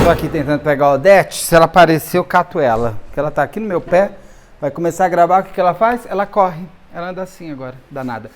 Tô aqui tentando pegar a Odete, se ela aparecer eu cato ela, porque ela tá aqui no meu pé, vai começar a gravar, o que ela faz? Ela corre, ela anda assim agora, danada.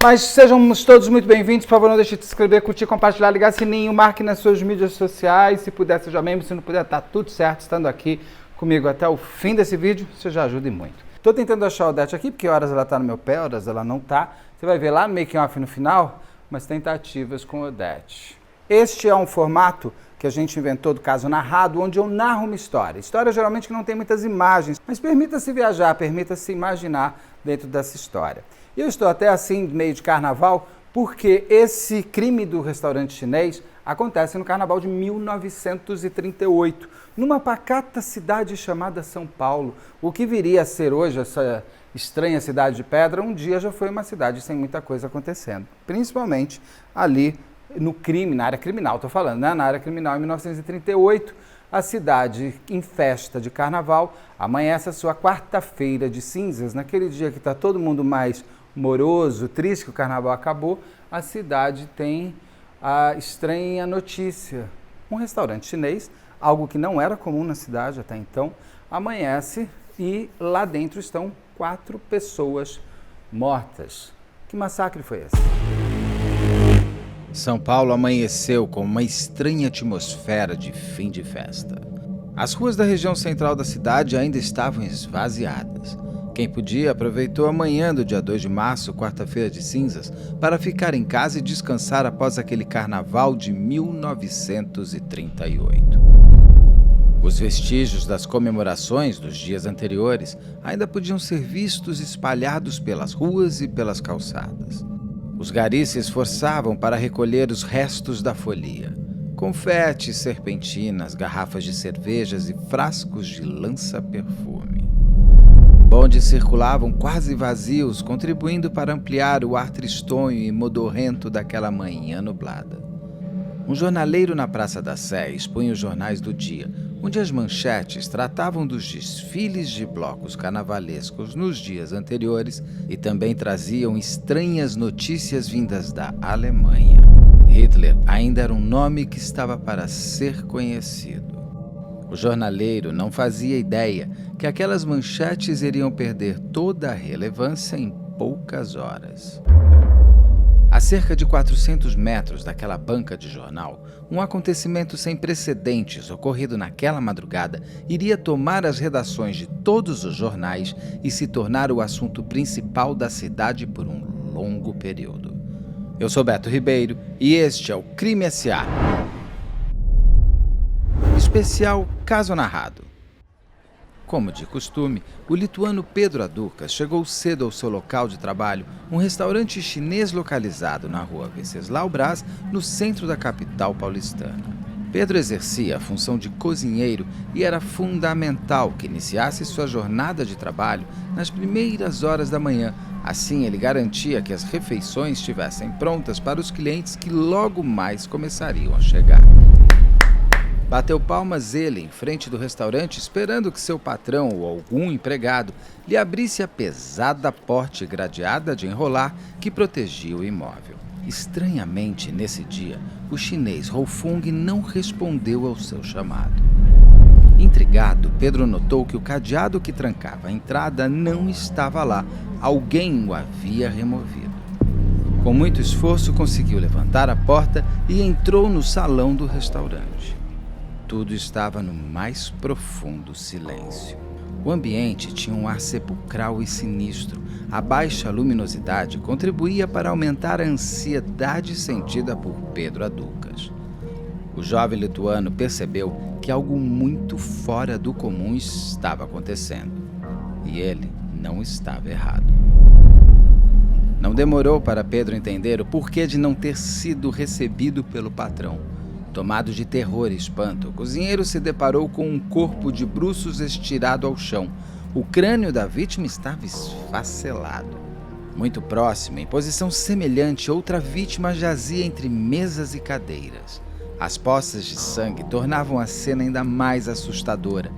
Mas sejam todos muito bem-vindos, por favor não deixe de se inscrever, curtir, compartilhar, ligar sininho, marque nas suas mídias sociais, se puder seja membro, se não puder tá tudo certo, estando aqui comigo até o fim desse vídeo, você já ajuda muito. Tô tentando achar a Odete aqui, porque horas ela tá no meu pé, horas ela não tá, você vai ver lá no making off no final, umas tentativas com a Odete. Este é um formato que a gente inventou do caso narrado, onde eu narro uma história. História geralmente que não tem muitas imagens, mas permita-se viajar, permita-se imaginar dentro dessa história. E eu estou até assim, meio de carnaval, porque esse crime do restaurante chinês acontece no carnaval de 1938, numa pacata cidade chamada São Paulo. O que viria a ser hoje essa estranha cidade de pedra, um dia já foi uma cidade sem muita coisa acontecendo, principalmente ali no crime, na área criminal, estou falando, né? Na área criminal, em 1938, a cidade em festa de carnaval amanhece a sua quarta-feira de cinzas, naquele dia que está todo mundo mais moroso, triste que o carnaval acabou, a cidade tem a estranha notícia. Um restaurante chinês, algo que não era comum na cidade até então, amanhece e lá dentro estão 4 pessoas mortas. Que massacre foi esse? São Paulo amanheceu com uma estranha atmosfera de fim de festa. As ruas da região central da cidade ainda estavam esvaziadas. Quem podia aproveitou a manhã do dia 2 de março, quarta-feira de cinzas, para ficar em casa e descansar após aquele carnaval de 1938. Os vestígios das comemorações dos dias anteriores ainda podiam ser vistos espalhados pelas ruas e pelas calçadas. Os garis se esforçavam para recolher os restos da folia. Confetes, serpentinas, garrafas de cervejas e frascos de lança-perfume. Bondes circulavam quase vazios, contribuindo para ampliar o ar tristonho e modorrento daquela manhã nublada. Um jornaleiro na Praça da Sé expunha os jornais do dia, onde as manchetes tratavam dos desfiles de blocos carnavalescos nos dias anteriores e também traziam estranhas notícias vindas da Alemanha. Hitler ainda era um nome que estava para ser conhecido. O jornaleiro não fazia ideia que aquelas manchetes iriam perder toda a relevância em poucas horas. A cerca de 400 metros daquela banca de jornal, um acontecimento sem precedentes ocorrido naquela madrugada iria tomar as redações de todos os jornais e se tornar o assunto principal da cidade por um longo período. Eu sou Beto Ribeiro e este é o Crime S.A. Especial Caso Narrado. Como de costume, o lituano Pedro Aducas chegou cedo ao seu local de trabalho, um restaurante chinês localizado na rua Venceslau Braz, no centro da capital paulistana. Pedro exercia a função de cozinheiro e era fundamental que iniciasse sua jornada de trabalho nas primeiras horas da manhã. Assim, ele garantia que as refeições estivessem prontas para os clientes que logo mais começariam a chegar. Bateu palmas ele em frente do restaurante, esperando que seu patrão ou algum empregado lhe abrisse a pesada porta gradeada de enrolar que protegia o imóvel. Estranhamente, nesse dia, o chinês Roufung não respondeu ao seu chamado. Intrigado, Pedro notou que o cadeado que trancava a entrada não estava lá. Alguém o havia removido. Com muito esforço, conseguiu levantar a porta e entrou no salão do restaurante. Tudo estava no mais profundo silêncio. O ambiente tinha um ar sepulcral e sinistro. A baixa luminosidade contribuía para aumentar a ansiedade sentida por Pedro Aducas. O jovem lituano percebeu que algo muito fora do comum estava acontecendo. E ele não estava errado. Não demorou para Pedro entender o porquê de não ter sido recebido pelo patrão. Tomado de terror e espanto, o cozinheiro se deparou com um corpo de bruços estirado ao chão. O crânio da vítima estava esfacelado. Muito próximo, em posição semelhante, outra vítima jazia entre mesas e cadeiras. As poças de sangue tornavam a cena ainda mais assustadora.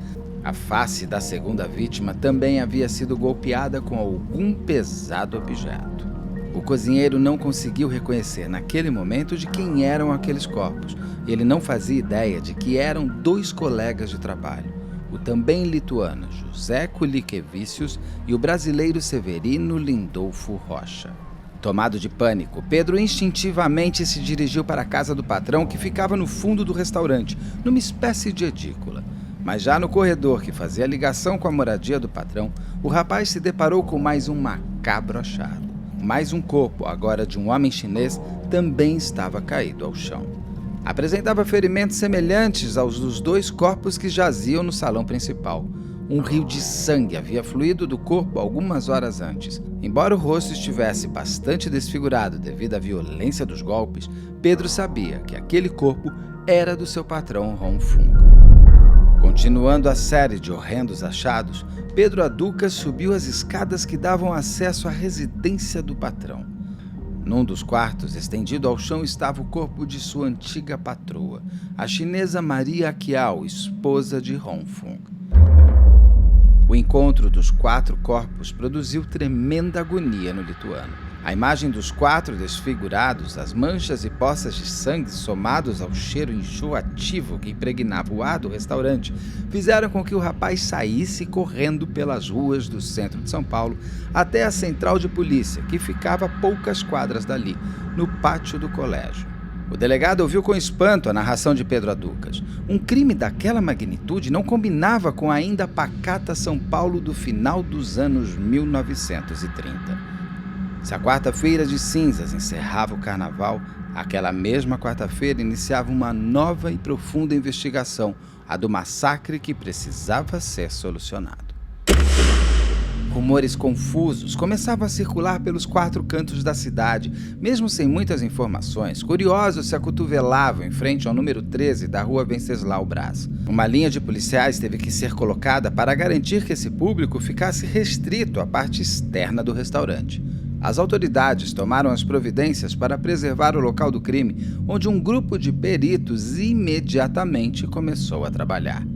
A face da segunda vítima também havia sido golpeada com algum pesado objeto. O cozinheiro não conseguiu reconhecer naquele momento de quem eram aqueles corpos. Ele não fazia ideia de que eram 2 colegas de trabalho, o também lituano José Kulikevicius e o brasileiro Severino Lindolfo Rocha. Tomado de pânico, Pedro instintivamente se dirigiu para a casa do patrão, que ficava no fundo do restaurante, numa espécie de edícula. Mas já no corredor que fazia ligação com a moradia do patrão, o rapaz se deparou com mais um macabro achado. Mais um corpo, agora de um homem chinês, também estava caído ao chão. Apresentava ferimentos semelhantes aos dos 2 corpos que jaziam no salão principal. Um rio de sangue havia fluído do corpo algumas horas antes. Embora o rosto estivesse bastante desfigurado devido à violência dos golpes, Pedro sabia que aquele corpo era do seu patrão Hong Fung. Continuando a série de horrendos achados, Pedro Aduca subiu as escadas que davam acesso à residência do patrão. Num dos quartos, estendido ao chão, estava o corpo de sua antiga patroa, a chinesa Maria Kiao, esposa de Hong Fung. O encontro dos 4 corpos produziu tremenda agonia no lituano. A imagem dos 4 desfigurados, as manchas e poças de sangue somados ao cheiro enjoativo que impregnava o ar do restaurante, fizeram com que o rapaz saísse correndo pelas ruas do centro de São Paulo até a central de polícia, que ficava a poucas quadras dali, no pátio do colégio. O delegado ouviu com espanto a narração de Pedro Aducas. Um crime daquela magnitude não combinava com a ainda pacata São Paulo do final dos anos 1930. Se a quarta-feira de cinzas encerrava o carnaval, aquela mesma quarta-feira iniciava uma nova e profunda investigação, a do massacre que precisava ser solucionado. Rumores confusos começavam a circular pelos 4 cantos da cidade. Mesmo sem muitas informações, curiosos se acotovelavam em frente ao número 13 da rua Venceslau Braz. Uma linha de policiais teve que ser colocada para garantir que esse público ficasse restrito à parte externa do restaurante. As autoridades tomaram as providências para preservar o local do crime, onde um grupo de peritos imediatamente começou a trabalhar.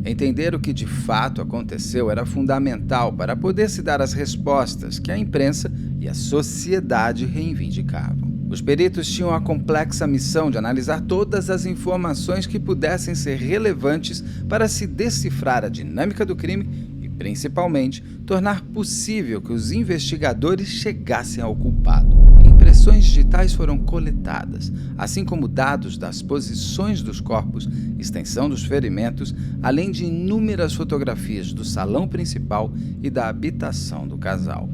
Entender o que de fato aconteceu era fundamental para poder se dar as respostas que a imprensa e a sociedade reivindicavam. Os peritos tinham a complexa missão de analisar todas as informações que pudessem ser relevantes para se decifrar a dinâmica do crime e, principalmente, tornar possível que os investigadores chegassem ao culpado. Impressões digitais foram coletadas, assim como dados das posições dos corpos, extensão dos ferimentos, além de inúmeras fotografias do salão principal e da habitação do casal.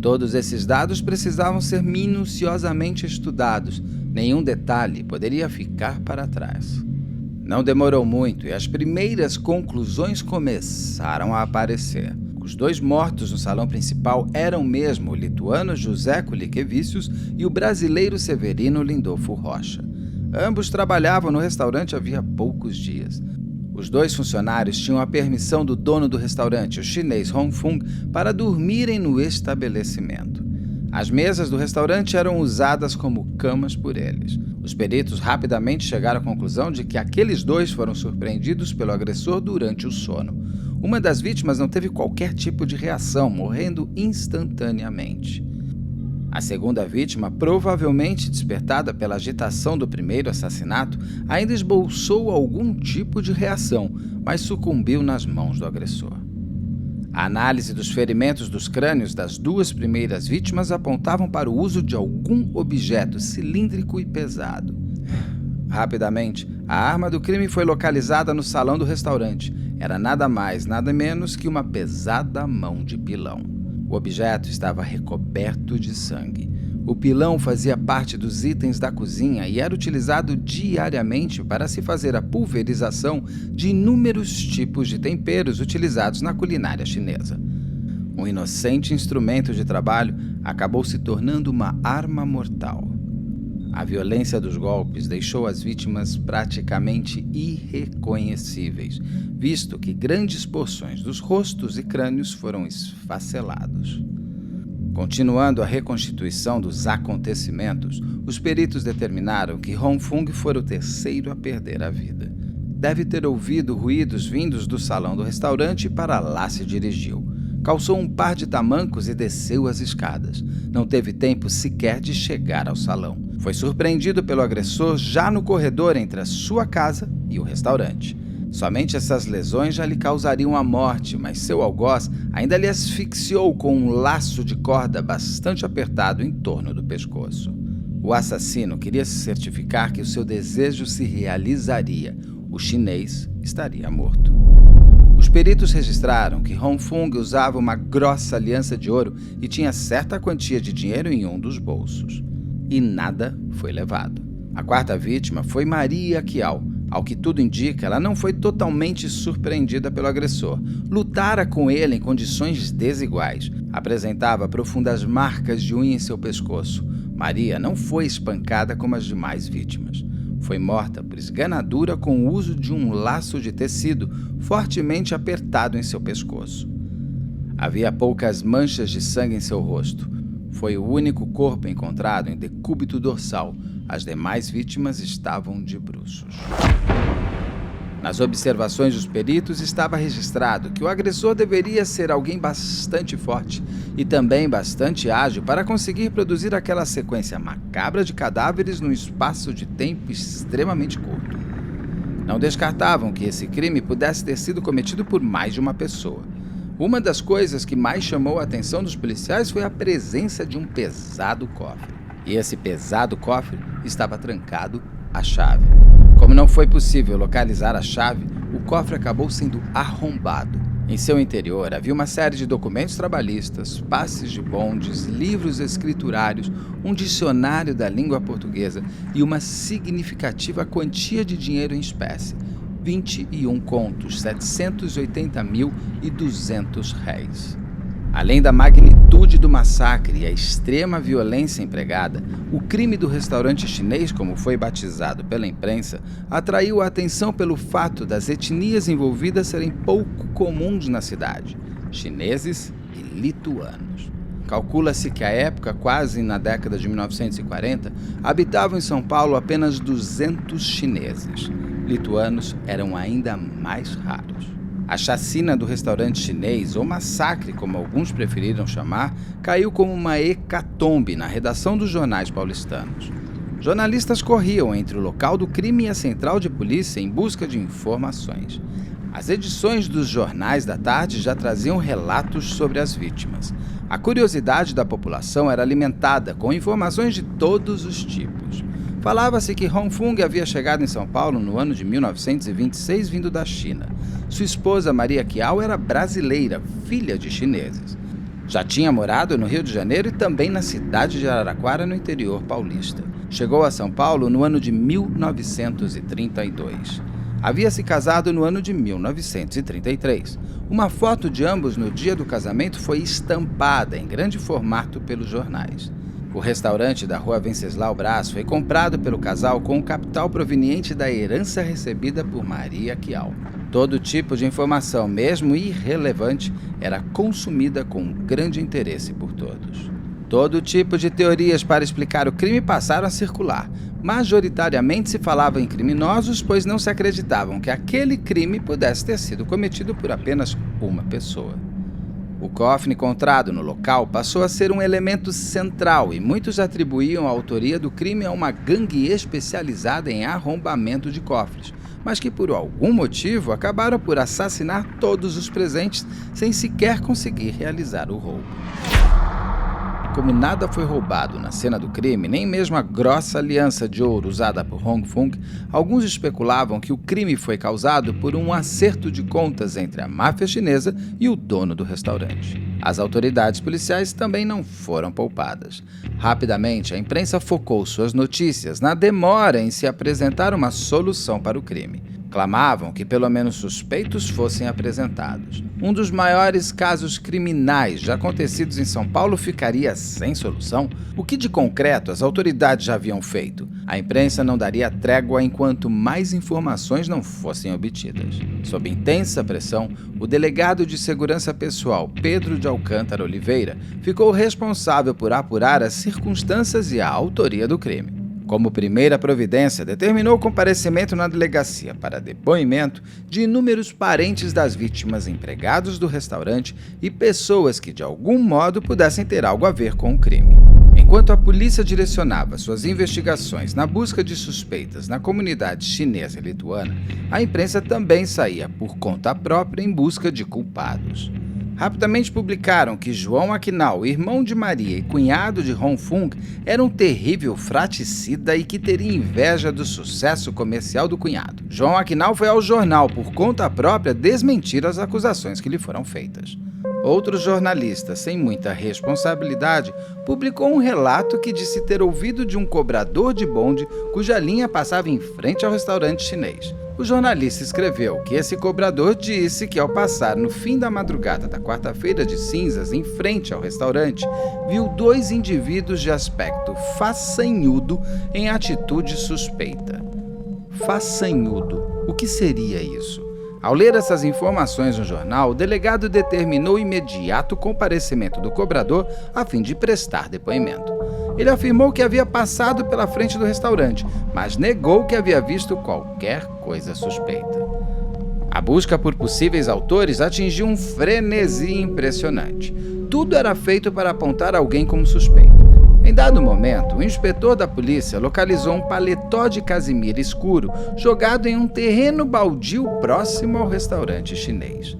Todos esses dados precisavam ser minuciosamente estudados, nenhum detalhe poderia ficar para trás. Não demorou muito e as primeiras conclusões começaram a aparecer. Os 2 mortos no salão principal eram mesmo o lituano José Kulikevicius e o brasileiro Severino Lindolfo Rocha. Ambos trabalhavam no restaurante havia poucos dias. Os 2 funcionários tinham a permissão do dono do restaurante, o chinês Hong Fung, para dormirem no estabelecimento. As mesas do restaurante eram usadas como camas por eles. Os peritos rapidamente chegaram à conclusão de que aqueles 2 foram surpreendidos pelo agressor durante o sono. Uma das vítimas não teve qualquer tipo de reação, morrendo instantaneamente. A segunda vítima, provavelmente despertada pela agitação do primeiro assassinato, ainda esboçou algum tipo de reação, mas sucumbiu nas mãos do agressor. A análise dos ferimentos dos crânios das 2 primeiras vítimas apontavam para o uso de algum objeto cilíndrico e pesado. Rapidamente, a arma do crime foi localizada no salão do restaurante. Era nada mais, nada menos que uma pesada mão de pilão. O objeto estava recoberto de sangue. O pilão fazia parte dos itens da cozinha e era utilizado diariamente para se fazer a pulverização de inúmeros tipos de temperos utilizados na culinária chinesa. Um inocente instrumento de trabalho acabou se tornando uma arma mortal. A violência dos golpes deixou as vítimas praticamente irreconhecíveis, visto que grandes porções dos rostos e crânios foram esfacelados. Continuando a reconstituição dos acontecimentos, os peritos determinaram que Hong Fung fora o terceiro a perder a vida. Deve ter ouvido ruídos vindos do salão do restaurante e para lá se dirigiu. calçou um par de tamancos e desceu as escadas. Não teve tempo sequer de chegar ao salão. Foi surpreendido pelo agressor já no corredor entre a sua casa e o restaurante. Somente essas lesões já lhe causariam a morte, mas seu algoz ainda lhe asfixiou com um laço de corda bastante apertado em torno do pescoço. O assassino queria se certificar que o seu desejo se realizaria. O chinês estaria morto. Os peritos registraram que Hong Fung usava uma grossa aliança de ouro e tinha certa quantia de dinheiro em um dos bolsos. E nada foi levado. A quarta vítima foi Maria Kiao. Ao que tudo indica, ela não foi totalmente surpreendida pelo agressor. Lutara com ele em condições desiguais. Apresentava profundas marcas de unha em seu pescoço. Maria não foi espancada como as demais vítimas. Foi morta por esganadura com o uso de um laço de tecido fortemente apertado em seu pescoço. Havia poucas manchas de sangue em seu rosto. Foi o único corpo encontrado em decúbito dorsal. As demais vítimas estavam de bruços. Nas observações dos peritos estava registrado que o agressor deveria ser alguém bastante forte e também bastante ágil para conseguir produzir aquela sequência macabra de cadáveres num espaço de tempo extremamente curto. Não descartavam que esse crime pudesse ter sido cometido por mais de uma pessoa. Uma das coisas que mais chamou a atenção dos policiais foi a presença de um pesado cofre. E esse pesado cofre estava trancado à chave. Como não foi possível localizar a chave, o cofre acabou sendo arrombado. Em seu interior havia uma série de documentos trabalhistas, passes de bondes, livros escriturários, um dicionário da língua portuguesa e uma significativa quantia de dinheiro em espécie, 21 contos, 780.200 réis. Além da magnitude do massacre e a extrema violência empregada, o crime do restaurante chinês, como foi batizado pela imprensa, atraiu a atenção pelo fato das etnias envolvidas serem pouco comuns na cidade, chineses e lituanos. Calcula-se que à época, quase na década de 1940, habitavam em São Paulo apenas 200 chineses. Lituanos eram ainda mais raros. A chacina do restaurante chinês, ou massacre, como alguns preferiram chamar, caiu como uma hecatombe na redação dos jornais paulistanos. Jornalistas corriam entre o local do crime e a central de polícia em busca de informações. As edições dos jornais da tarde já traziam relatos sobre as vítimas. A curiosidade da população era alimentada com informações de todos os tipos. Falava-se que Hong Fung havia chegado em São Paulo no ano de 1926, vindo da China. Sua esposa Maria Kiao era brasileira, filha de chineses. Já tinha morado no Rio de Janeiro e também na cidade de Araraquara, no interior paulista. Chegou a São Paulo no ano de 1932. Havia se casado no ano de 1933. Uma foto de ambos no dia do casamento foi estampada em grande formato pelos jornais. O restaurante da rua Venceslau Braz foi comprado pelo casal com o capital proveniente da herança recebida por Maria Kiao. Todo tipo de informação, mesmo irrelevante, era consumida com grande interesse por todos. Todo tipo de teorias para explicar o crime passaram a circular. Majoritariamente se falava em criminosos, pois não se acreditavam que aquele crime pudesse ter sido cometido por apenas uma pessoa. O cofre encontrado no local passou a ser um elemento central e muitos atribuíam a autoria do crime a uma gangue especializada em arrombamento de cofres, mas que por algum motivo acabaram por assassinar todos os presentes sem sequer conseguir realizar o roubo. Como nada foi roubado na cena do crime, nem mesmo a grossa aliança de ouro usada por Hong Fung, alguns especulavam que o crime foi causado por um acerto de contas entre a máfia chinesa e o dono do restaurante. As autoridades policiais também não foram poupadas. Rapidamente, a imprensa focou suas notícias na demora em se apresentar uma solução para o crime. Clamavam que pelo menos suspeitos fossem apresentados. Um dos maiores casos criminais já acontecidos em São Paulo ficaria sem solução? O que de concreto as autoridades já haviam feito? A imprensa não daria trégua enquanto mais informações não fossem obtidas. Sob intensa pressão, o delegado de segurança pessoal, Pedro de Alcântara Oliveira, ficou responsável por apurar as circunstâncias e a autoria do crime. Como primeira providência, determinou o comparecimento na delegacia para depoimento de inúmeros parentes das vítimas, empregados do restaurante e pessoas que de algum modo pudessem ter algo a ver com o crime. Enquanto a polícia direcionava suas investigações na busca de suspeitas na comunidade chinesa e lituana, a imprensa também saía por conta própria em busca de culpados. Rapidamente publicaram que João Aquinal, irmão de Maria e cunhado de Hong Fung, era um terrível fraticida e que teria inveja do sucesso comercial do cunhado. João Aquinal foi ao jornal por conta própria desmentir as acusações que lhe foram feitas. Outro jornalista, sem muita responsabilidade, publicou um relato que disse ter ouvido de um cobrador de bonde cuja linha passava em frente ao restaurante chinês. O jornalista escreveu que esse cobrador disse que, ao passar no fim da madrugada da quarta-feira de cinzas em frente ao restaurante, viu 2 indivíduos de aspecto façanhudo em atitude suspeita. Façanhudo. O que seria isso? Ao ler essas informações no jornal, o delegado determinou o imediato comparecimento do cobrador a fim de prestar depoimento. Ele afirmou que havia passado pela frente do restaurante, mas negou que havia visto qualquer coisa suspeita. A busca por possíveis autores atingiu um frenesi impressionante. Tudo era feito para apontar alguém como suspeito. Em dado momento, o inspetor da polícia localizou um paletó de casimira escuro jogado em um terreno baldio próximo ao restaurante chinês.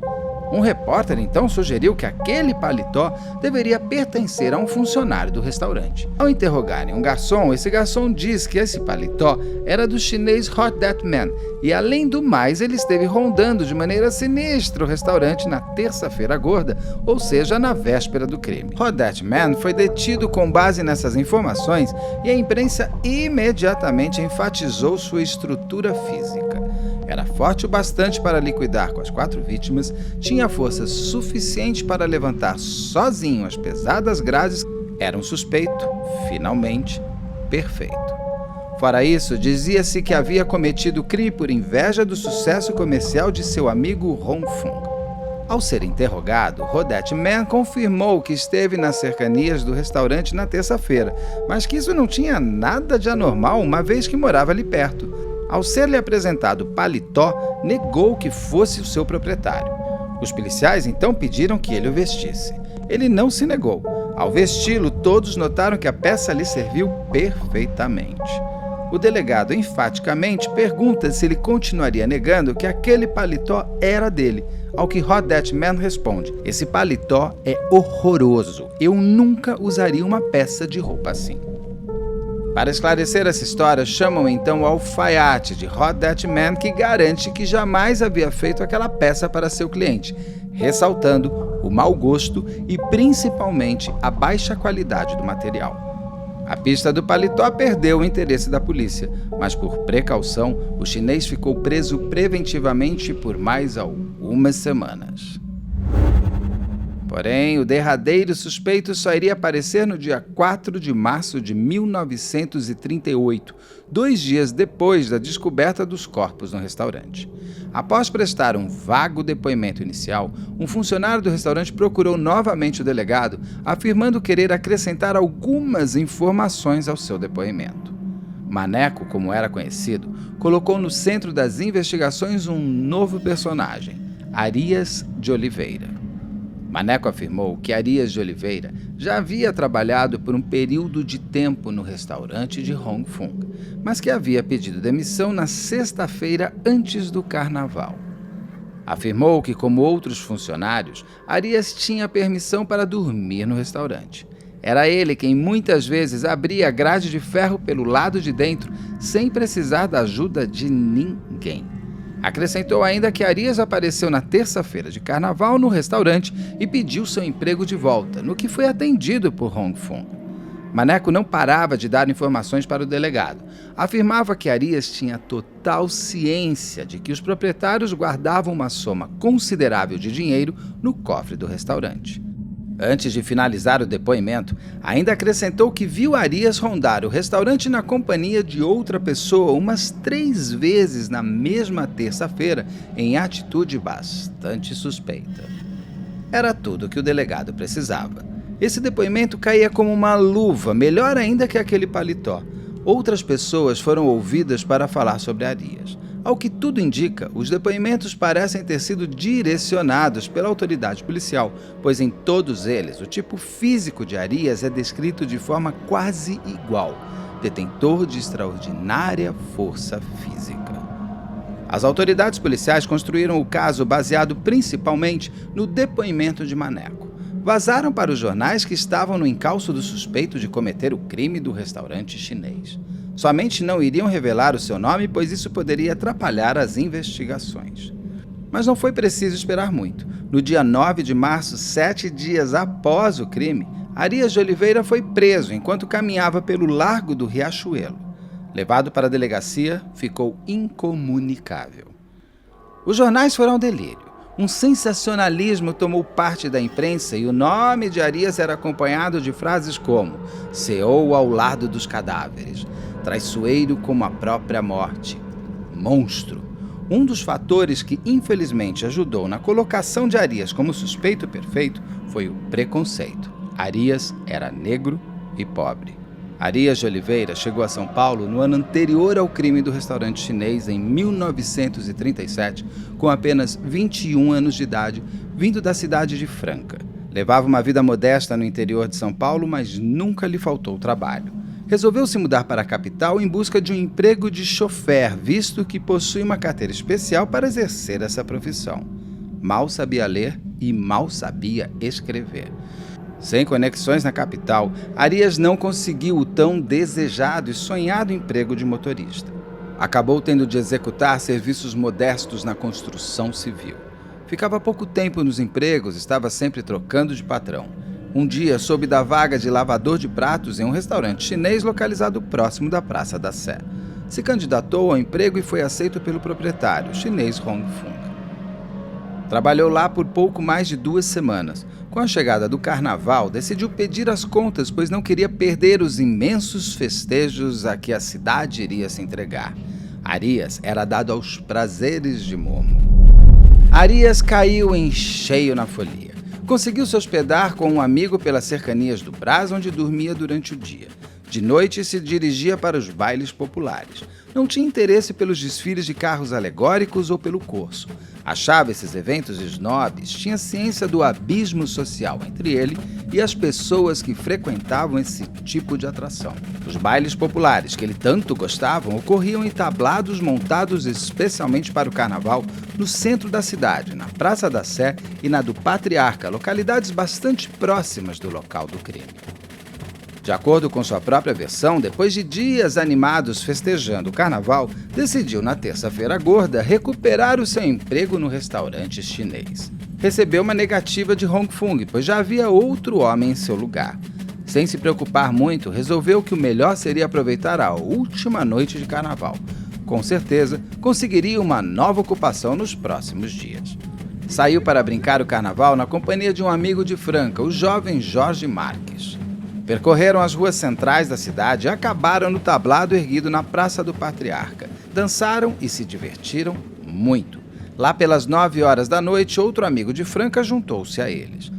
Um repórter então sugeriu que aquele paletó deveria pertencer a um funcionário do restaurante. Ao interrogarem um garçom, esse garçom diz que esse paletó era do chinês Hot That Man e, além do mais, ele esteve rondando de maneira sinistra o restaurante na terça-feira gorda, ou seja, na véspera do crime. Hot That Man foi detido com base nessas informações e a imprensa imediatamente enfatizou sua estrutura física. Era forte o bastante para liquidar com as 4 vítimas, tinha força suficiente para levantar sozinho as pesadas grades, era um suspeito, finalmente, perfeito. Fora isso, dizia-se que havia cometido o crime por inveja do sucesso comercial de seu amigo Hong Fung. Ao ser interrogado, Rodette Man confirmou que esteve nas cercanias do restaurante na terça-feira, mas que isso não tinha nada de anormal, uma vez que morava ali perto. Ao ser-lhe apresentado o paletó, negou que fosse o seu proprietário. Os policiais então pediram que ele o vestisse. Ele não se negou. Ao vesti-lo, todos notaram que a peça lhe serviu perfeitamente. O delegado enfaticamente pergunta se ele continuaria negando que aquele paletó era dele, ao que Hot That Man responde: "Esse paletó é horroroso. Eu nunca usaria uma peça de roupa assim." Para esclarecer essa história, chamam então o alfaiate de Hot That Man, que garante que jamais havia feito aquela peça para seu cliente, ressaltando o mau gosto e principalmente a baixa qualidade do material. A pista do paletó perdeu o interesse da polícia, mas por precaução, o chinês ficou preso preventivamente por mais algumas semanas. Porém, o derradeiro suspeito só iria aparecer no dia 4 de março de 1938, 2 dias depois da descoberta dos corpos no restaurante. Após prestar um vago depoimento inicial, um funcionário do restaurante procurou novamente o delegado, afirmando querer acrescentar algumas informações ao seu depoimento. Maneco, como era conhecido, colocou no centro das investigações um novo personagem, Arias de Oliveira. Maneco afirmou que Arias de Oliveira já havia trabalhado por um período de tempo no restaurante de Hong Fung, mas que havia pedido demissão na sexta-feira antes do carnaval. Afirmou que, como outros funcionários, Arias tinha permissão para dormir no restaurante. Era ele quem muitas vezes abria a grade de ferro pelo lado de dentro, sem precisar da ajuda de ninguém. Acrescentou ainda que Arias apareceu na terça-feira de carnaval no restaurante e pediu seu emprego de volta, no que foi atendido por Hong Fung. Maneco não parava de dar informações para o delegado. Afirmava que Arias tinha total ciência de que os proprietários guardavam uma soma considerável de dinheiro no cofre do restaurante. Antes de finalizar o depoimento, ainda acrescentou que viu Arias rondar o restaurante na companhia de outra pessoa umas 3 vezes na mesma terça-feira, em atitude bastante suspeita. Era tudo o que o delegado precisava. Esse depoimento caía como uma luva, melhor ainda que aquele paletó. outras pessoas foram ouvidas para falar sobre Arias. Ao que tudo indica, os depoimentos parecem ter sido direcionados pela autoridade policial, pois em todos eles o tipo físico de Arias é descrito de forma quase igual, detentor de extraordinária força física. As autoridades policiais construíram o caso baseado principalmente no depoimento de Maneco. Vazaram para os jornais que estavam no encalço do suspeito de cometer o crime do restaurante chinês. Somente não iriam revelar o seu nome, pois isso poderia atrapalhar as investigações. Mas não foi preciso esperar muito. No dia 9 de março, 7 dias após o crime, Arias de Oliveira foi preso enquanto caminhava pelo Largo do Riachuelo. Levado para a delegacia, ficou incomunicável. Os jornais foram ao delírio. Um sensacionalismo tomou parte da imprensa e o nome de Arias era acompanhado de frases como "ceou ao lado dos cadáveres", "traiçoeiro como a própria morte", "monstro". Um dos fatores que infelizmente ajudou na colocação de Arias como suspeito perfeito foi o preconceito. Arias era negro e pobre. Arias de Oliveira chegou a São Paulo no ano anterior ao crime do restaurante chinês, em 1937, com apenas 21 anos de idade, vindo da cidade de Franca. Levava uma vida modesta no interior de São Paulo, mas nunca lhe faltou trabalho. Resolveu se mudar para a capital em busca de um emprego de chofer, visto que possui uma carteira especial para exercer essa profissão. Mal sabia ler e mal sabia escrever. Sem conexões na capital, Arias não conseguiu o tão desejado e sonhado emprego de motorista. Acabou tendo de executar serviços modestos na construção civil. Ficava pouco tempo nos empregos, estava sempre trocando de patrão. Um dia soube da vaga de lavador de pratos em um restaurante chinês localizado próximo da Praça da Sé. Se candidatou ao emprego e foi aceito pelo proprietário, chinês Hong Fung. Trabalhou lá por pouco mais de 2 semanas. Com a chegada do carnaval, decidiu pedir as contas, pois não queria perder os imensos festejos a que a cidade iria se entregar. Arias era dado aos prazeres de Momo. Arias caiu em cheio na folia. Conseguiu se hospedar com um amigo pelas cercanias do Brás, onde dormia durante o dia. De noite se dirigia para os bailes populares. Não tinha interesse pelos desfiles de carros alegóricos ou pelo corso. Achava esses eventos snobs, tinha ciência do abismo social entre ele e as pessoas que frequentavam esse tipo de atração. Os bailes populares que ele tanto gostava ocorriam em tablados montados especialmente para o carnaval no centro da cidade, na Praça da Sé e na do Patriarca, localidades bastante próximas do local do crime. De acordo com sua própria versão, depois de dias animados festejando o carnaval, decidiu na terça-feira gorda recuperar o seu emprego no restaurante chinês. Recebeu uma negativa de Hong Fung, pois já havia outro homem em seu lugar. Sem se preocupar muito, resolveu que o melhor seria aproveitar a última noite de carnaval. Com certeza, conseguiria uma nova ocupação nos próximos dias. Saiu para brincar o carnaval na companhia de um amigo de Franca, o jovem Jorge Marques. Percorreram as ruas centrais da cidade e acabaram no tablado erguido na Praça do Patriarca. Dançaram e se divertiram muito. Lá pelas 9 horas da noite, outro amigo de Franca juntou-se a eles.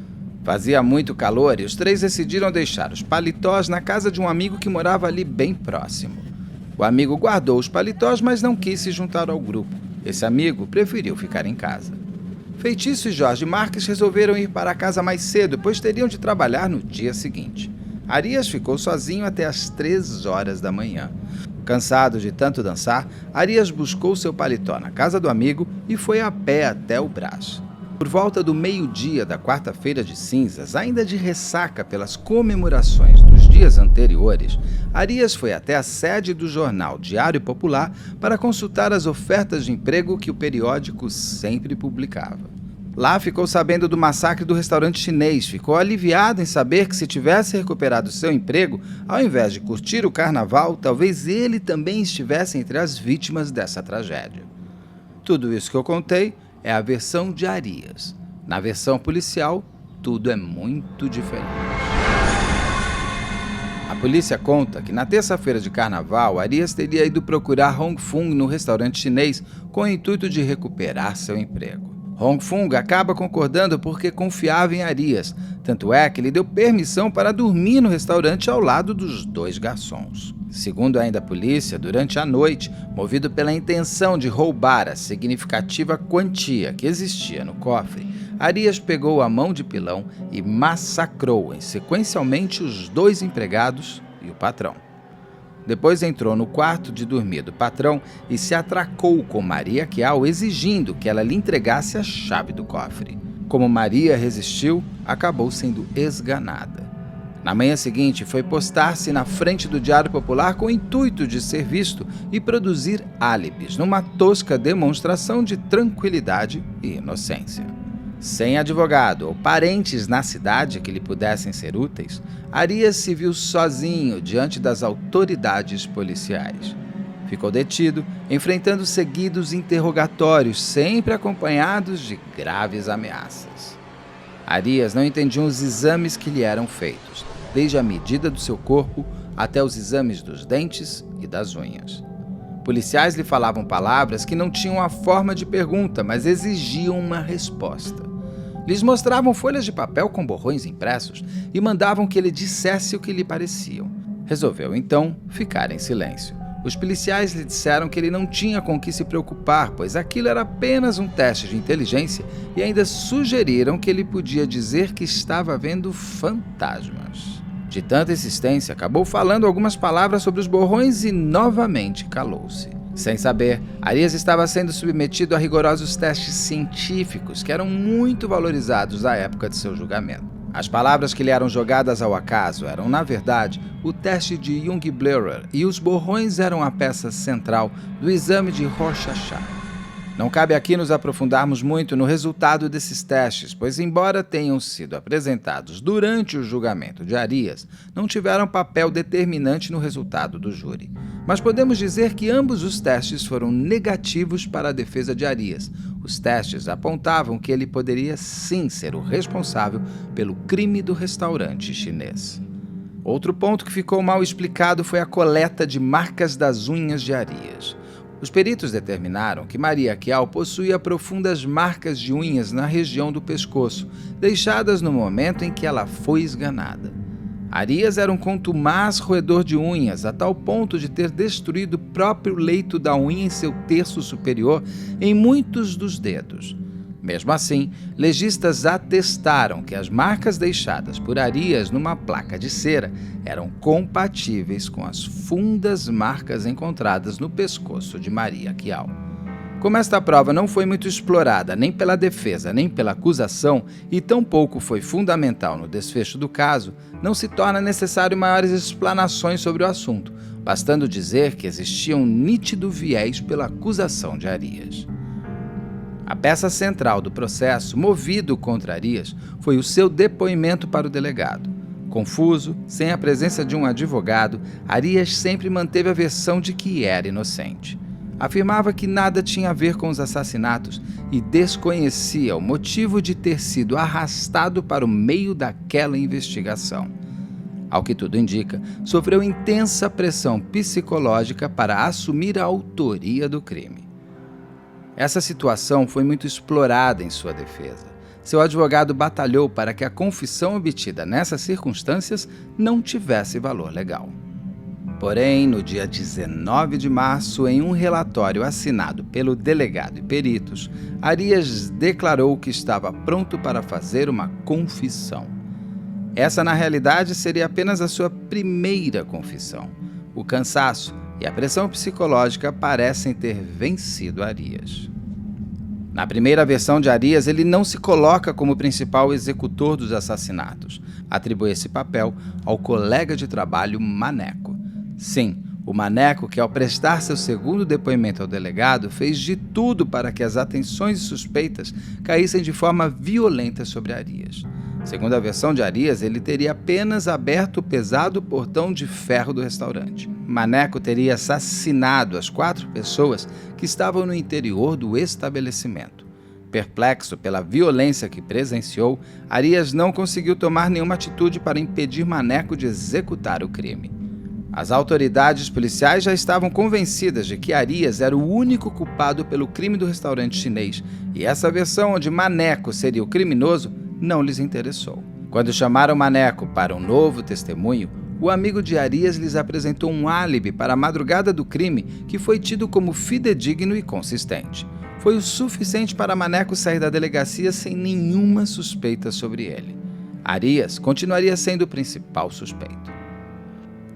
Fazia muito calor e os 3 decidiram deixar os paletós na casa de um amigo que morava ali bem próximo. O amigo guardou os paletós, mas não quis se juntar ao grupo. Esse amigo preferiu ficar em casa. Feitiço e Jorge Marques resolveram ir para casa mais cedo, pois teriam de trabalhar no dia seguinte. Arias ficou sozinho até às 3 horas da manhã. Cansado de tanto dançar, Arias buscou seu paletó na casa do amigo e foi a pé até o Brás. Por volta do meio-dia da quarta-feira de cinzas, ainda de ressaca pelas comemorações dos dias anteriores, Arias foi até a sede do jornal Diário Popular para consultar as ofertas de emprego que o periódico sempre publicava. Lá ficou sabendo do massacre do restaurante chinês, ficou aliviado em saber que se tivesse recuperado seu emprego, ao invés de curtir o carnaval, talvez ele também estivesse entre as vítimas dessa tragédia. Tudo isso que eu contei é a versão de Arias. Na versão policial, tudo é muito diferente. A polícia conta que na terça-feira de carnaval, Arias teria ido procurar Hong Fung no restaurante chinês com o intuito de recuperar seu emprego. Hong Fung acaba concordando porque confiava em Arias, tanto é que lhe deu permissão para dormir no restaurante ao lado dos 2 garçons. Segundo ainda a polícia, durante a noite, movido pela intenção de roubar a significativa quantia que existia no cofre, Arias pegou a mão de pilão e massacrou sequencialmente os 2 empregados e o patrão. Depois entrou no quarto de dormir do patrão e se atracou com Maria Chiao, exigindo que ela lhe entregasse a chave do cofre. Como Maria resistiu, acabou sendo esganada. Na manhã seguinte, foi postar-se na frente do Diário Popular com o intuito de ser visto e produzir álibis, numa tosca demonstração de tranquilidade e inocência. Sem advogado ou parentes na cidade que lhe pudessem ser úteis, Arias se viu sozinho diante das autoridades policiais. Ficou detido, enfrentando seguidos interrogatórios, sempre acompanhados de graves ameaças. Arias não entendia os exames que lhe eram feitos, desde a medida do seu corpo até os exames dos dentes e das unhas. Policiais lhe falavam palavras que não tinham a forma de pergunta, mas exigiam uma resposta. Lhes mostravam folhas de papel com borrões impressos e mandavam que ele dissesse o que lhe pareciam. Resolveu, então, ficar em silêncio. Os policiais lhe disseram que ele não tinha com que se preocupar, pois aquilo era apenas um teste de inteligência, e ainda sugeriram que ele podia dizer que estava vendo fantasmas. De tanta insistência, acabou falando algumas palavras sobre os borrões e novamente calou-se. Sem saber, Arias estava sendo submetido a rigorosos testes científicos que eram muito valorizados à época de seu julgamento. As palavras que lhe eram jogadas ao acaso eram, na verdade, o teste de Jung-Bleuler, e os borrões eram a peça central do exame de Rorschach. Não cabe aqui nos aprofundarmos muito no resultado desses testes, pois, embora tenham sido apresentados durante o julgamento de Arias, não tiveram papel determinante no resultado do júri. Mas podemos dizer que ambos os testes foram negativos para a defesa de Arias. Os testes apontavam que ele poderia sim ser o responsável pelo crime do restaurante chinês. Outro ponto que ficou mal explicado foi a coleta de marcas das unhas de Arias. Os peritos determinaram que Maria Chiao possuía profundas marcas de unhas na região do pescoço, deixadas no momento em que ela foi esganada. Arias era um contumaz roedor de unhas, a tal ponto de ter destruído o próprio leito da unha em seu terço superior em muitos dos dedos. Mesmo assim, legistas atestaram que as marcas deixadas por Arias numa placa de cera eram compatíveis com as fundas marcas encontradas no pescoço de Maria Chiao. Como esta prova não foi muito explorada nem pela defesa nem pela acusação e tampouco foi fundamental no desfecho do caso, não se torna necessário maiores explanações sobre o assunto, bastando dizer que existia um nítido viés pela acusação de Arias. A peça central do processo, movido contra Arias, foi o seu depoimento para o delegado. Confuso, sem a presença de um advogado, Arias sempre manteve a versão de que era inocente. Afirmava que nada tinha a ver com os assassinatos e desconhecia o motivo de ter sido arrastado para o meio daquela investigação. Ao que tudo indica, sofreu intensa pressão psicológica para assumir a autoria do crime. Essa situação foi muito explorada em sua defesa. Seu advogado batalhou para que a confissão obtida nessas circunstâncias não tivesse valor legal. Porém, no dia 19 de março, em um relatório assinado pelo delegado e peritos, Arias declarou que estava pronto para fazer uma confissão. Essa, na realidade, seria apenas a sua primeira confissão. O cansaço e a pressão psicológica parecem ter vencido Arias. Na primeira versão de Arias, ele não se coloca como principal executor dos assassinatos. Atribui esse papel ao colega de trabalho Maneco. Sim, o Maneco, que ao prestar seu segundo depoimento ao delegado, fez de tudo para que as atenções e suspeitas caíssem de forma violenta sobre Arias. Segundo a versão de Arias, ele teria apenas aberto o pesado portão de ferro do restaurante. Maneco teria assassinado as 4 pessoas que estavam no interior do estabelecimento. Perplexo pela violência que presenciou, Arias não conseguiu tomar nenhuma atitude para impedir Maneco de executar o crime. As autoridades policiais já estavam convencidas de que Arias era o único culpado pelo crime do restaurante chinês, e essa versão onde Maneco seria o criminoso não lhes interessou. Quando chamaram Maneco para um novo testemunho, o amigo de Arias lhes apresentou um álibi para a madrugada do crime que foi tido como fidedigno e consistente. Foi o suficiente para Maneco sair da delegacia sem nenhuma suspeita sobre ele. Arias continuaria sendo o principal suspeito.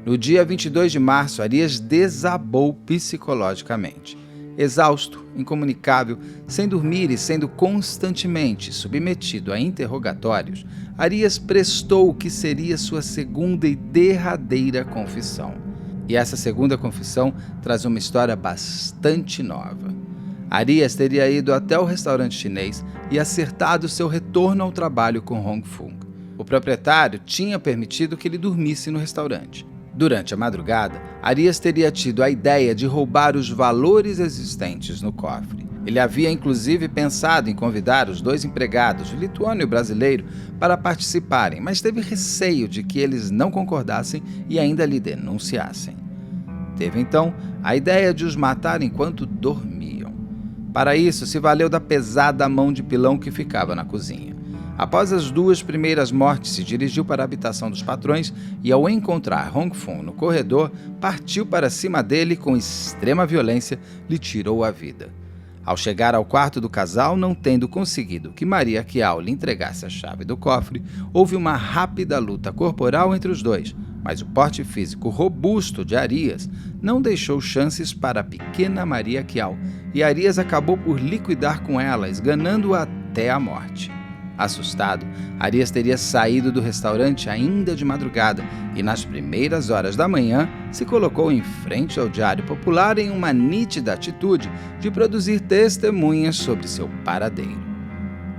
No dia 22 de março, Arias desabou psicologicamente. Exausto, incomunicável, sem dormir e sendo constantemente submetido a interrogatórios, Arias prestou o que seria sua segunda e derradeira confissão. E essa segunda confissão traz uma história bastante nova. Arias teria ido até o restaurante chinês e acertado seu retorno ao trabalho com Hong Fung. O proprietário tinha permitido que ele dormisse no restaurante. Durante a madrugada, Arias teria tido a ideia de roubar os valores existentes no cofre. Ele havia inclusive pensado em convidar os dois empregados, o lituano e o brasileiro, para participarem, mas teve receio de que eles não concordassem e ainda lhe denunciassem. Teve então a ideia de os matar enquanto dormiam. Para isso, se valeu da pesada mão de pilão que ficava na cozinha. Após as duas primeiras mortes, se dirigiu para a habitação dos patrões e, ao encontrar Hong Fung no corredor, partiu para cima dele e, com extrema violência, lhe tirou a vida. Ao chegar ao quarto do casal, não tendo conseguido que Maria Kiao lhe entregasse a chave do cofre, houve uma rápida luta corporal entre os dois, mas o porte físico robusto de Arias não deixou chances para a pequena Maria Kiao, e Arias acabou por liquidar com ela, esganando-a até a morte. Assustado, Arias teria saído do restaurante ainda de madrugada e, nas primeiras horas da manhã, se colocou em frente ao Diário Popular em uma nítida atitude de produzir testemunhas sobre seu paradeiro.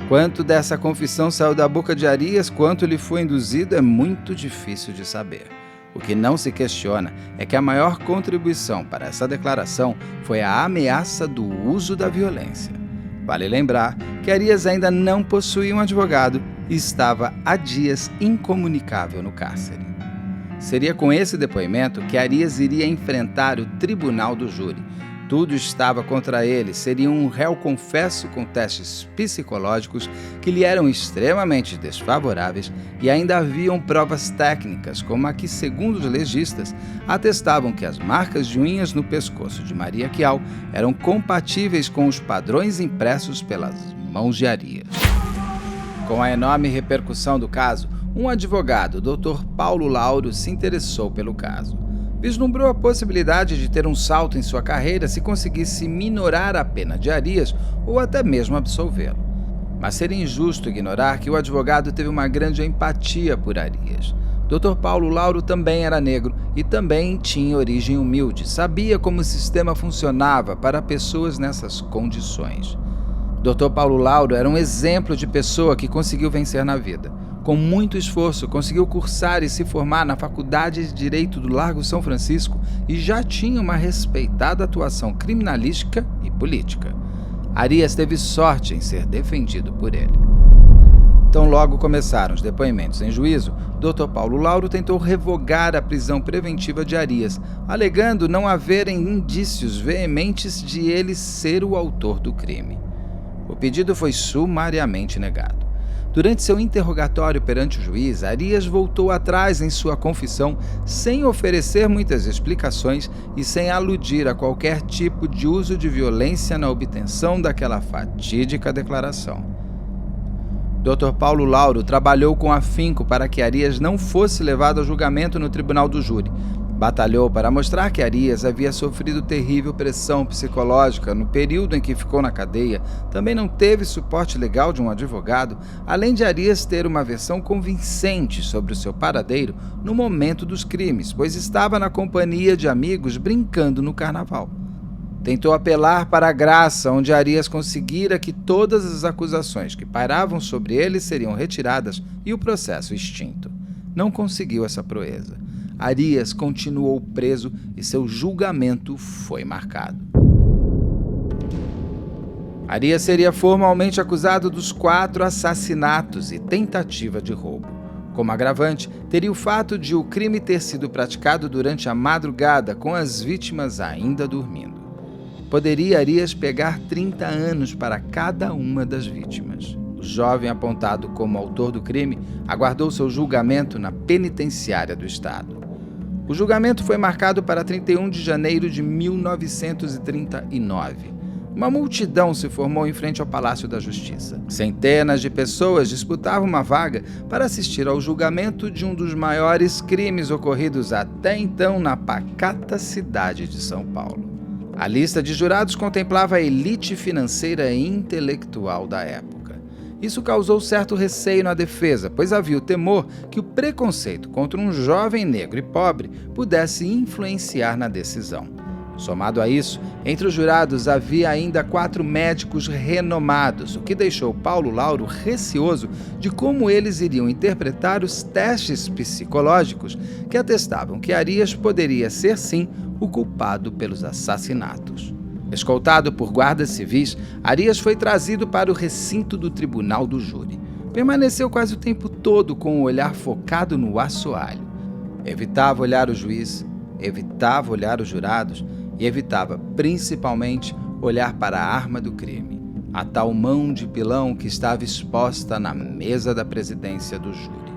Quanto dessa confissão saiu da boca de Arias, quanto lhe foi induzido, é muito difícil de saber. O que não se questiona é que a maior contribuição para essa declaração foi a ameaça do uso da violência. Vale lembrar que Arias ainda não possuía um advogado e estava há dias incomunicável no cárcere. Seria com esse depoimento que Arias iria enfrentar o tribunal do júri. Tudo estava contra ele, seria um réu confesso com testes psicológicos que lhe eram extremamente desfavoráveis e ainda haviam provas técnicas, como a que, segundo os legistas, atestavam que as marcas de unhas no pescoço de Maria Kiao eram compatíveis com os padrões impressos pelas mãos de Arias. Com a enorme repercussão do caso, um advogado, Dr. Paulo Lauro, se interessou pelo caso. Vislumbrou a possibilidade de ter um salto em sua carreira se conseguisse minorar a pena de Arias ou até mesmo absolvê-lo. Mas seria injusto ignorar que o advogado teve uma grande empatia por Arias. Dr. Paulo Lauro também era negro e também tinha origem humilde, sabia como o sistema funcionava para pessoas nessas condições. Dr. Paulo Lauro era um exemplo de pessoa que conseguiu vencer na vida. Com muito esforço, conseguiu cursar e se formar na Faculdade de Direito do Largo São Francisco e já tinha uma respeitada atuação criminalística e política. Arias teve sorte em ser defendido por ele. Tão logo começaram os depoimentos em juízo, Dr. Paulo Lauro tentou revogar a prisão preventiva de Arias, alegando não haverem indícios veementes de ele ser o autor do crime. O pedido foi sumariamente negado. Durante seu interrogatório perante o juiz, Arias voltou atrás em sua confissão sem oferecer muitas explicações e sem aludir a qualquer tipo de uso de violência na obtenção daquela fatídica declaração. Dr. Paulo Lauro trabalhou com afinco para que Arias não fosse levado a julgamento no tribunal do júri. Batalhou para mostrar que Arias havia sofrido terrível pressão psicológica no período em que ficou na cadeia, também não teve suporte legal de um advogado, além de Arias ter uma versão convincente sobre o seu paradeiro no momento dos crimes, pois estava na companhia de amigos brincando no carnaval. Tentou apelar para a graça, onde Arias conseguira que todas as acusações que pairavam sobre ele seriam retiradas e o processo extinto. Não conseguiu essa proeza. Arias continuou preso e seu julgamento foi marcado. Arias seria formalmente acusado dos 4 assassinatos e tentativa de roubo. Como agravante, teria o fato de o crime ter sido praticado durante a madrugada, com as vítimas ainda dormindo. Poderia Arias pegar 30 anos para cada uma das vítimas. O jovem apontado como autor do crime aguardou seu julgamento na penitenciária do estado. O julgamento foi marcado para 31 de janeiro de 1939. Uma multidão se formou em frente ao Palácio da Justiça. Centenas de pessoas disputavam uma vaga para assistir ao julgamento de um dos maiores crimes ocorridos até então na pacata cidade de São Paulo. A lista de jurados contemplava a elite financeira e intelectual da época. Isso causou certo receio na defesa, pois havia o temor que o preconceito contra um jovem negro e pobre pudesse influenciar na decisão. Somado a isso, entre os jurados havia ainda 4 médicos renomados, o que deixou Paulo Lauro receoso de como eles iriam interpretar os testes psicológicos que atestavam que Arias poderia ser, sim, o culpado pelos assassinatos. Escoltado por guardas civis, Arias foi trazido para o recinto do tribunal do júri. Permaneceu quase o tempo todo com o olhar focado no assoalho. Evitava olhar o juiz, evitava olhar os jurados e evitava, principalmente, olhar para a arma do crime, a tal mão de pilão que estava exposta na mesa da presidência do júri.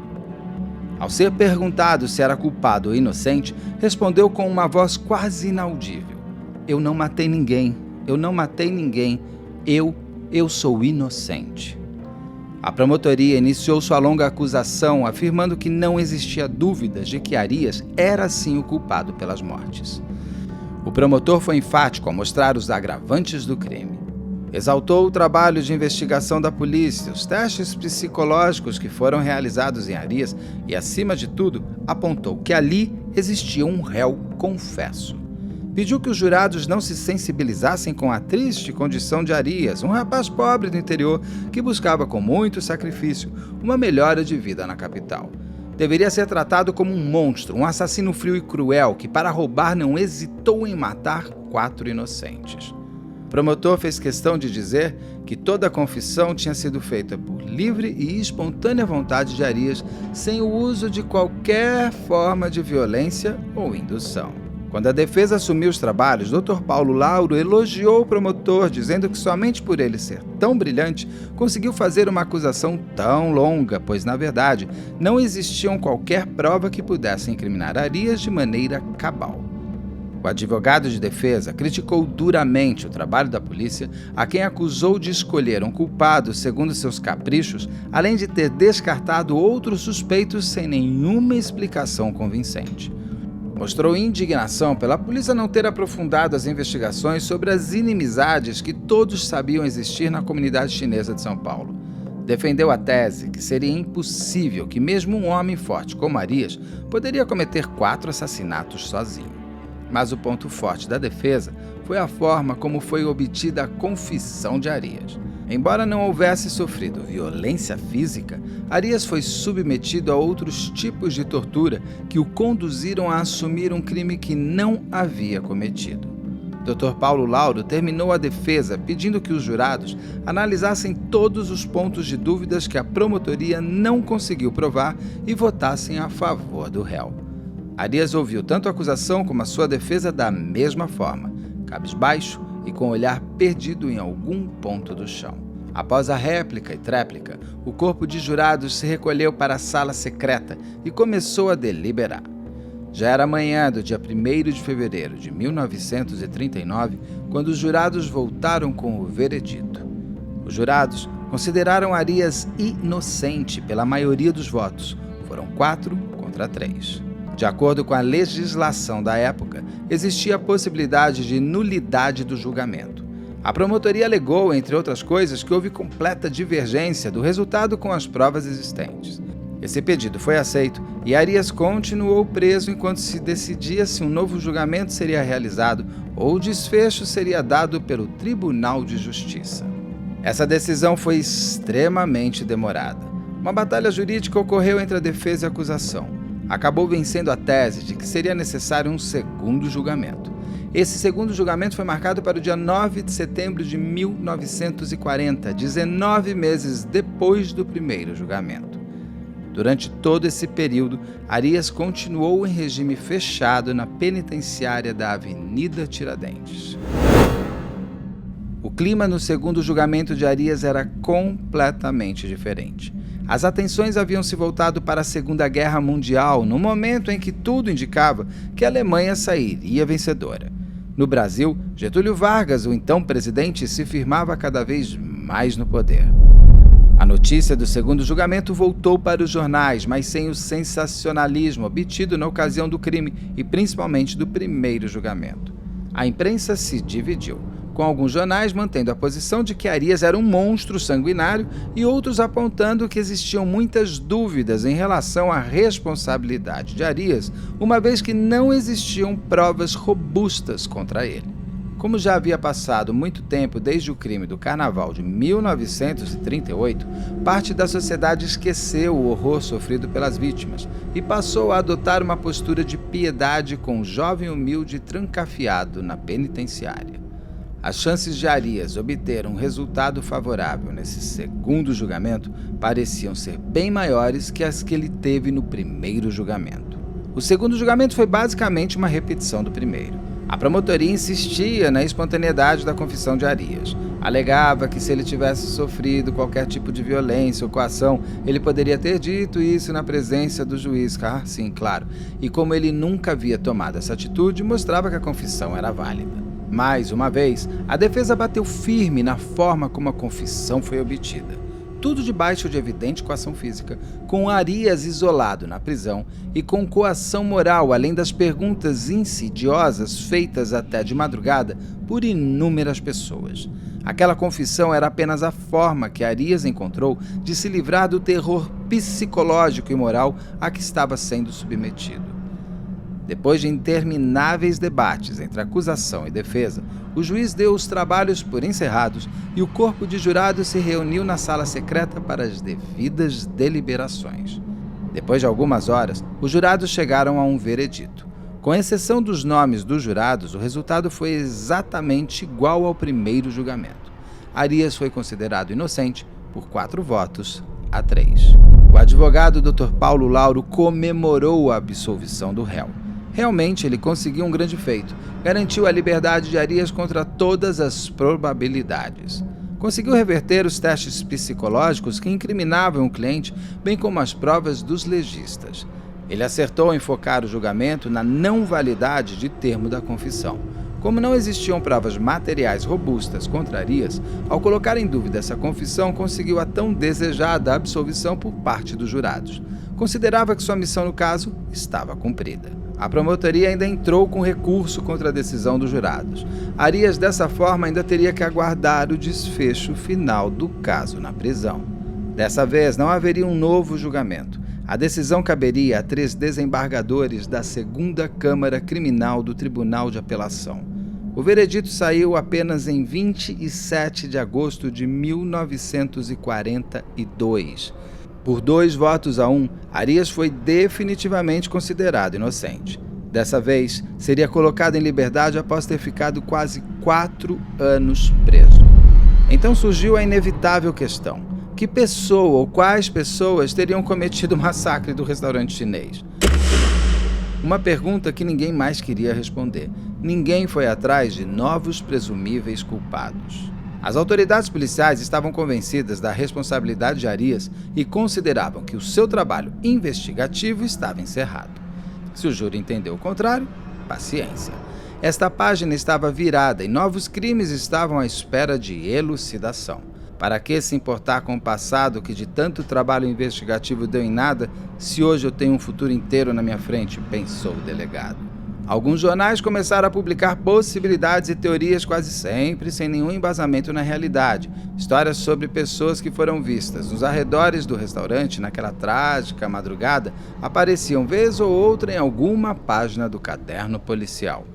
Ao ser perguntado se era culpado ou inocente, respondeu com uma voz quase inaudível: "Eu não matei ninguém, eu não matei ninguém, eu sou inocente." A promotoria iniciou sua longa acusação, afirmando que não existia dúvidas de que Arias era sim o culpado pelas mortes. O promotor foi enfático ao mostrar os agravantes do crime. Exaltou o trabalho de investigação da polícia, os testes psicológicos que foram realizados em Arias e, acima de tudo, apontou que ali existia um réu confesso. Pediu que os jurados não se sensibilizassem com a triste condição de Arias, um rapaz pobre do interior que buscava com muito sacrifício uma melhora de vida na capital. Deveria ser tratado como um monstro, um assassino frio e cruel que, para roubar, não hesitou em matar 4 inocentes. O promotor fez questão de dizer que toda a confissão tinha sido feita por livre e espontânea vontade de Arias, sem o uso de qualquer forma de violência ou indução. Quando a defesa assumiu os trabalhos, Dr. Paulo Lauro elogiou o promotor, dizendo que somente por ele ser tão brilhante, conseguiu fazer uma acusação tão longa, pois, na verdade, não existiam qualquer prova que pudesse incriminar Arias de maneira cabal. O advogado de defesa criticou duramente o trabalho da polícia, a quem acusou de escolher um culpado segundo seus caprichos, além de ter descartado outros suspeitos sem nenhuma explicação convincente. Mostrou indignação pela polícia não ter aprofundado as investigações sobre as inimizades que todos sabiam existir na comunidade chinesa de São Paulo. Defendeu a tese que seria impossível que mesmo um homem forte como Arias poderia cometer 4 assassinatos sozinho. Mas o ponto forte da defesa foi a forma como foi obtida a confissão de Arias. Embora não houvesse sofrido violência física, Arias foi submetido a outros tipos de tortura que o conduziram a assumir um crime que não havia cometido. Dr. Paulo Lauro terminou a defesa pedindo que os jurados analisassem todos os pontos de dúvidas que a promotoria não conseguiu provar e votassem a favor do réu. Arias ouviu tanto a acusação como a sua defesa da mesma forma, cabisbaixo e com o olhar perdido em algum ponto do chão. Após a réplica e tréplica, o corpo de jurados se recolheu para a sala secreta e começou a deliberar. Já era manhã do dia 1º de fevereiro de 1939, quando os jurados voltaram com o veredito. Os jurados consideraram Arias inocente pela maioria dos votos. Foram 4 contra 3. De acordo com a legislação da época, existia a possibilidade de nulidade do julgamento. A promotoria alegou, entre outras coisas, que houve completa divergência do resultado com as provas existentes. Esse pedido foi aceito e Arias continuou preso enquanto se decidia se um novo julgamento seria realizado ou o desfecho seria dado pelo Tribunal de Justiça. Essa decisão foi extremamente demorada. Uma batalha jurídica ocorreu entre a defesa e a acusação. Acabou vencendo a tese de que seria necessário um segundo julgamento. Esse segundo julgamento foi marcado para o dia 9 de setembro de 1940, 19 meses depois do primeiro julgamento. Durante todo esse período, Arias continuou em regime fechado na penitenciária da Avenida Tiradentes. O clima no segundo julgamento de Arias era completamente diferente. As atenções haviam se voltado para a Segunda Guerra Mundial, no momento em que tudo indicava que a Alemanha sairia vencedora. No Brasil, Getúlio Vargas, o então presidente, se firmava cada vez mais no poder. A notícia do segundo julgamento voltou para os jornais, mas sem o sensacionalismo obtido na ocasião do crime e principalmente do primeiro julgamento. A imprensa se dividiu, com alguns jornais mantendo a posição de que Arias era um monstro sanguinário e outros apontando que existiam muitas dúvidas em relação à responsabilidade de Arias, uma vez que não existiam provas robustas contra ele. Como já havia passado muito tempo desde o crime do Carnaval de 1938, parte da sociedade esqueceu o horror sofrido pelas vítimas e passou a adotar uma postura de piedade com o jovem humilde trancafiado na penitenciária. As chances de Arias obter um resultado favorável nesse segundo julgamento pareciam ser bem maiores que as que ele teve no primeiro julgamento. O segundo julgamento foi basicamente uma repetição do primeiro. A promotoria insistia na espontaneidade da confissão de Arias. Alegava que se ele tivesse sofrido qualquer tipo de violência ou coação, ele poderia ter dito isso na presença do juiz. Ah, sim, claro. E como ele nunca havia tomado essa atitude, mostrava que a confissão era válida. Mais uma vez, a defesa bateu firme na forma como a confissão foi obtida. Tudo debaixo de evidente coação física, com Arias isolado na prisão e com coação moral, além das perguntas insidiosas feitas até de madrugada por inúmeras pessoas. Aquela confissão era apenas a forma que Arias encontrou de se livrar do terror psicológico e moral a que estava sendo submetido. Depois de intermináveis debates entre acusação e defesa, o juiz deu os trabalhos por encerrados e o corpo de jurados se reuniu na sala secreta para as devidas deliberações. Depois de algumas horas, os jurados chegaram a um veredito. Com exceção dos nomes dos jurados, o resultado foi exatamente igual ao primeiro julgamento. Arias foi considerado inocente por 4 votos a 3. O advogado Dr. Paulo Lauro comemorou a absolvição do réu. Realmente, ele conseguiu um grande feito. Garantiu a liberdade de Arias contra todas as probabilidades. Conseguiu reverter os testes psicológicos que incriminavam o cliente, bem como as provas dos legistas. Ele acertou em focar o julgamento na não validade de termo da confissão. Como não existiam provas materiais robustas contra Arias, ao colocar em dúvida essa confissão, conseguiu a tão desejada absolvição por parte dos jurados. Considerava que sua missão no caso estava cumprida. A promotoria ainda entrou com recurso contra a decisão dos jurados. Arias, dessa forma, ainda teria que aguardar o desfecho final do caso na prisão. Dessa vez, não haveria um novo julgamento. A decisão caberia a 3 desembargadores da 2ª Câmara Criminal do Tribunal de Apelação. O veredito saiu apenas em 27 de agosto de 1942. Por 2 votos a 1, Arias foi definitivamente considerado inocente. Dessa vez, seria colocado em liberdade após ter ficado quase 4 anos preso. Então surgiu a inevitável questão: que pessoa ou quais pessoas teriam cometido o massacre do restaurante chinês? Uma pergunta que ninguém mais queria responder. Ninguém foi atrás de novos presumíveis culpados. As autoridades policiais estavam convencidas da responsabilidade de Arias e consideravam que o seu trabalho investigativo estava encerrado. Se o júri entendeu o contrário, paciência. Esta página estava virada e novos crimes estavam à espera de elucidação. Para que se importar com o passado que de tanto trabalho investigativo deu em nada, se hoje eu tenho um futuro inteiro na minha frente, pensou o delegado. Alguns jornais começaram a publicar possibilidades e teorias quase sempre sem nenhum embasamento na realidade. Histórias sobre pessoas que foram vistas nos arredores do restaurante naquela trágica madrugada apareciam vez ou outra em alguma página do caderno policial.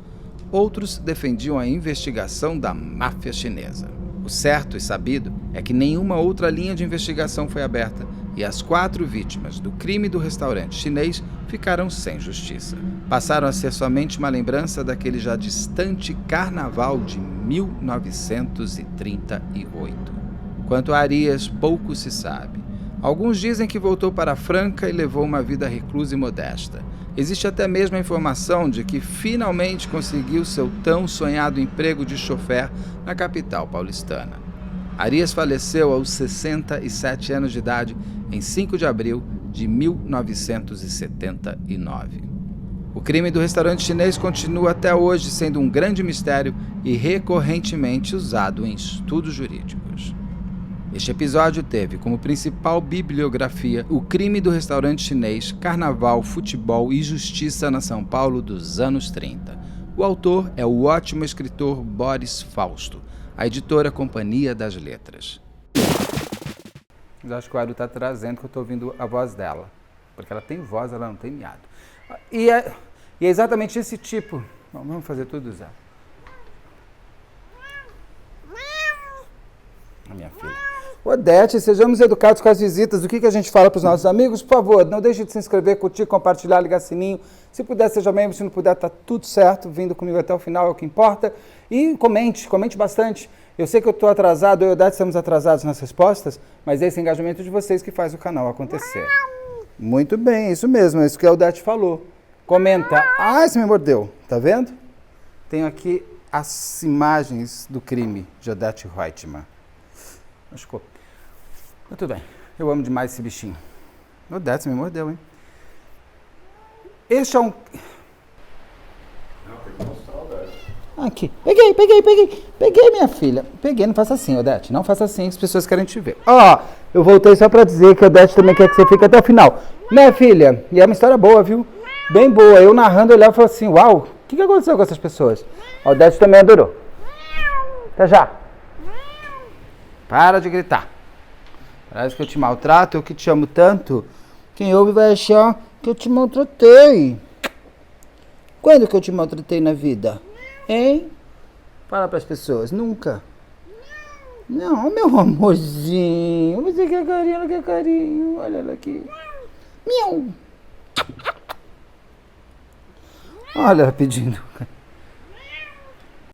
Outros defendiam a investigação da máfia chinesa. O certo e sabido é que nenhuma outra linha de investigação foi aberta e as 4 vítimas do crime do restaurante chinês ficaram sem justiça. Passaram a ser somente uma lembrança daquele já distante carnaval de 1938. Quanto a Arias, pouco se sabe. Alguns dizem que voltou para Franca e levou uma vida reclusa e modesta. Existe até mesmo a informação de que finalmente conseguiu seu tão sonhado emprego de chofer na capital paulistana. Arias faleceu aos 67 anos de idade em 5 de abril de 1979. O crime do restaurante chinês continua até hoje sendo um grande mistério e recorrentemente usado em estudos jurídicos. Este episódio teve como principal bibliografia o crime do restaurante chinês, carnaval, futebol e justiça na São Paulo dos anos 30. O autor é o ótimo escritor Boris Fausto, a editora Companhia das Letras. Eu acho que o Aru está trazendo que eu estou ouvindo a voz dela. Porque ela tem voz, ela não tem miado. E é exatamente esse tipo. Bom, vamos fazer tudo do zero. A minha filha. Odete, sejamos educados com as visitas. O que a gente fala para os nossos amigos? Por favor, não deixe de se inscrever, curtir, compartilhar, ligar sininho. Se puder, seja membro. Se não puder, tá tudo certo. Vindo comigo até o final é o que importa. E comente bastante. Eu sei que eu estou atrasado, eu e Odete estamos atrasados nas respostas, mas é esse engajamento de vocês que faz o canal acontecer. Muito bem, isso mesmo, é isso que a Odete falou. Comenta. Ah, você me mordeu. Tá vendo? Tenho aqui as imagens do crime de Odete Reutemann. Machucou. Muito bem. Eu amo demais esse bichinho. Odete, você me mordeu, hein? Este é um... Não, tem que mostrar o Odete. Aqui. Peguei, minha filha. Peguei, não faça assim, Odete. Não faça assim, as pessoas querem te ver. Ó, eu voltei só pra dizer que a Odete também quer que você fique até o final. Né, filha? E é uma história boa, viu? Bem boa. Eu narrando, eu olhava e falava assim, uau, o que aconteceu com essas pessoas? A Odete também adorou. Até já. Para de gritar. Parece que eu te maltrato, eu que te amo tanto. Quem ouve vai achar que eu te maltratei. Quando que eu te maltratei na vida? Hein? Fala para as pessoas. Nunca. Não, meu amorzinho. Você quer carinho, ela quer carinho. Olha ela aqui. Miau. Olha ela pedindo.